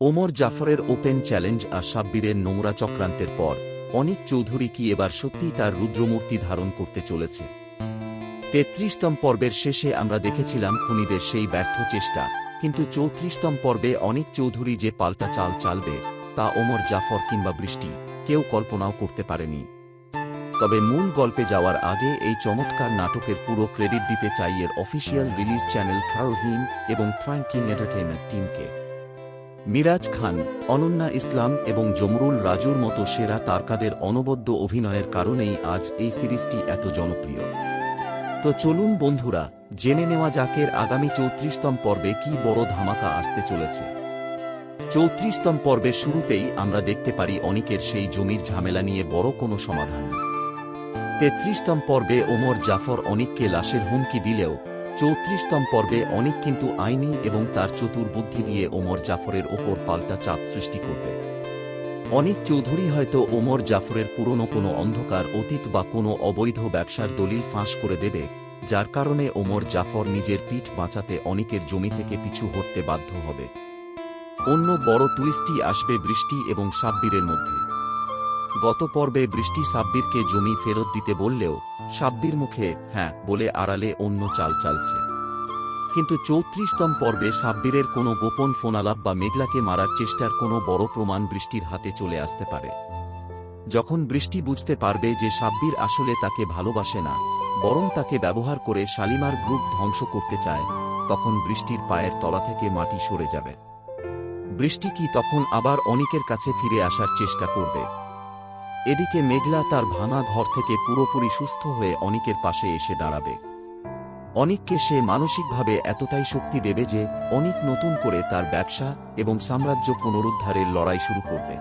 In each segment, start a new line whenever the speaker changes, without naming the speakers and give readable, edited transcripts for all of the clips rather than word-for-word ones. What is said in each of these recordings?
Omar জাফরের open challenge আর সাব্বিরের নোংরা চক্রান্তের পর অনিক চৌধুরী কি এবার সত্যিই তার রুদ্রমূর্তি ধারণ করতে চলেছে? ৩৩তম পর্বের শেষে আমরা দেখেছিলাম খুনিদের সেই ব্যর্থ চেষ্টা, কিন্তু ৩৪তম পর্বে অনিক চৌধুরী যে পাল্টা চাল চালবে তা ওমর জাফর কিংবা বৃষ্টি কেউ কল্পনাও করতে পারেনি। তবে মূল গল্পে যাওয়ার আগে এই চমৎকার নাটকের পুরো ক্রেডিট দিতে চাই এর অফিসিয়াল রিলিজ চ্যানেল খারহিম এবং ফ্রাঙ্কিং এন্টারটেইনমেন্ট টিমকে। মিরাজ খান, অনন্যা ইসলাম এবং জমরুল রাজুর মতো সেরা তারকাদের অনবদ্য অভিনয়ের কারণেই আজ এই সিরিজটি এত জনপ্রিয়। তো চলুন বন্ধুরা, জেনে নেওয়া যাকের আগামী ৩৪তম পর্বে কি বড় ধামাকা আসতে চলেছে। ৩৪তম পর্বের শুরুতেই আমরা দেখতে পারি অনিকের সেই জমির ঝামেলা নিয়ে বড় কোনো সমাধান। ৩৩তম পর্বে ওমর জাফর অনিককে লাশের হুমকি দিলেও ৩৪তম পর্বে অনিক কিন্তু আইনি এবং তার চতুর বুদ্ধি দিয়ে ওমর জাফরের ওপর পাল্টা চাপ সৃষ্টি করবে। অনিক চৌধুরী হয়তো ওমর জাফরের পুরনো কোনো অন্ধকার অতীত বা কোনো অবৈধ ব্যবসার দলিল ফাঁস করে দেবে, যার কারণে ওমর জাফর নিজের পিঠ বাঁচাতে অনিকের জমি থেকে পিছু হটতে বাধ্য হবে। অন্য বড় টুইস্টই আসবে বৃষ্টি এবং সাব্বিরের মধ্যে। গত পর্বে বৃষ্টি সাব্বিরকে জমি ফেরত দিতে বললেও সাব্বির মুখে হ্যাঁ বলে আড়ালে অন্য চাল চালছে। কিন্তু ৩৪তম পর্বে সাব্বিরের কোনো গোপন ফোনালাপ বা মেঘলাকে মারার চেষ্টার কোনো বড় প্রমাণ বৃষ্টির হাতে চলে আসতে পারে। যখন বৃষ্টি বুঝতে পারবে যে সাব্বির আসলে তাকে ভালোবাসে না, বরং তাকে ব্যবহার করে শালিমার গ্রুপ ধ্বংস করতে চায়, তখন বৃষ্টির পায়ের তলা থেকে মাটি সরে যাবে। বৃষ্টি কি তখন আবার অনিকের কাছে ফিরে আসার চেষ্টা করবে? এদিকে মেঘলা তার ভাঙা ঘর থেকে পুরোপুরি সুস্থ হয়ে অনিকের পাশে এসে দাঁড়াবে। অনিককে সে মানসিকভাবে এতটাই শক্তি দেবে যে অনিক নতুন করে তার ব্যবসা এবং সাম্রাজ্য পুনরুদ্ধারের লড়াই শুরু করবে।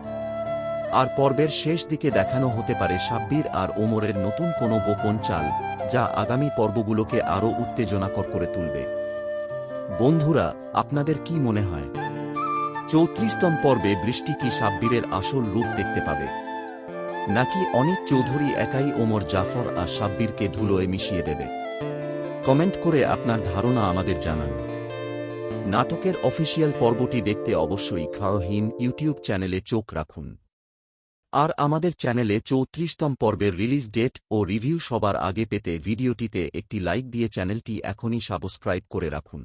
আর পর্বের শেষ দিকে দেখানো হতে পারে সাব্বির আর ওমরের নতুন কোনো গোপন চাল, যা আগামী পর্বগুলোকে আরও উত্তেজনাকর করে তুলবে। বন্ধুরা, আপনাদের কি মনে হয় ৩৪তম পর্বে বৃষ্টি কি সাব্বিরের আসল রূপ দেখতে পাবে, নাকি অনিক চৌধুরী একাই ওমর জাফর আর সাব্বিরকে ধুলোয় মিশিয়ে দেবে? কমেন্ট করে আপনার ধারণা আমাদের জানান। নাটকের অফিসিয়াল পর্বটি দেখতে অবশ্যই খারহিম ইউটিউব চ্যানেলে চোখ রাখুন। আর আমাদের চ্যানেলে ৩৪তম পর্বের রিলিজ ডেট ও রিভিউ সবার আগে পেতে ভিডিওটিতে একটি লাইক দিয়ে চ্যানেলটি এখনই সাবস্ক্রাইব করে রাখুন।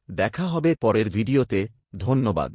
দেখা হবে পরের ভিডিওতে। ধন্যবাদ।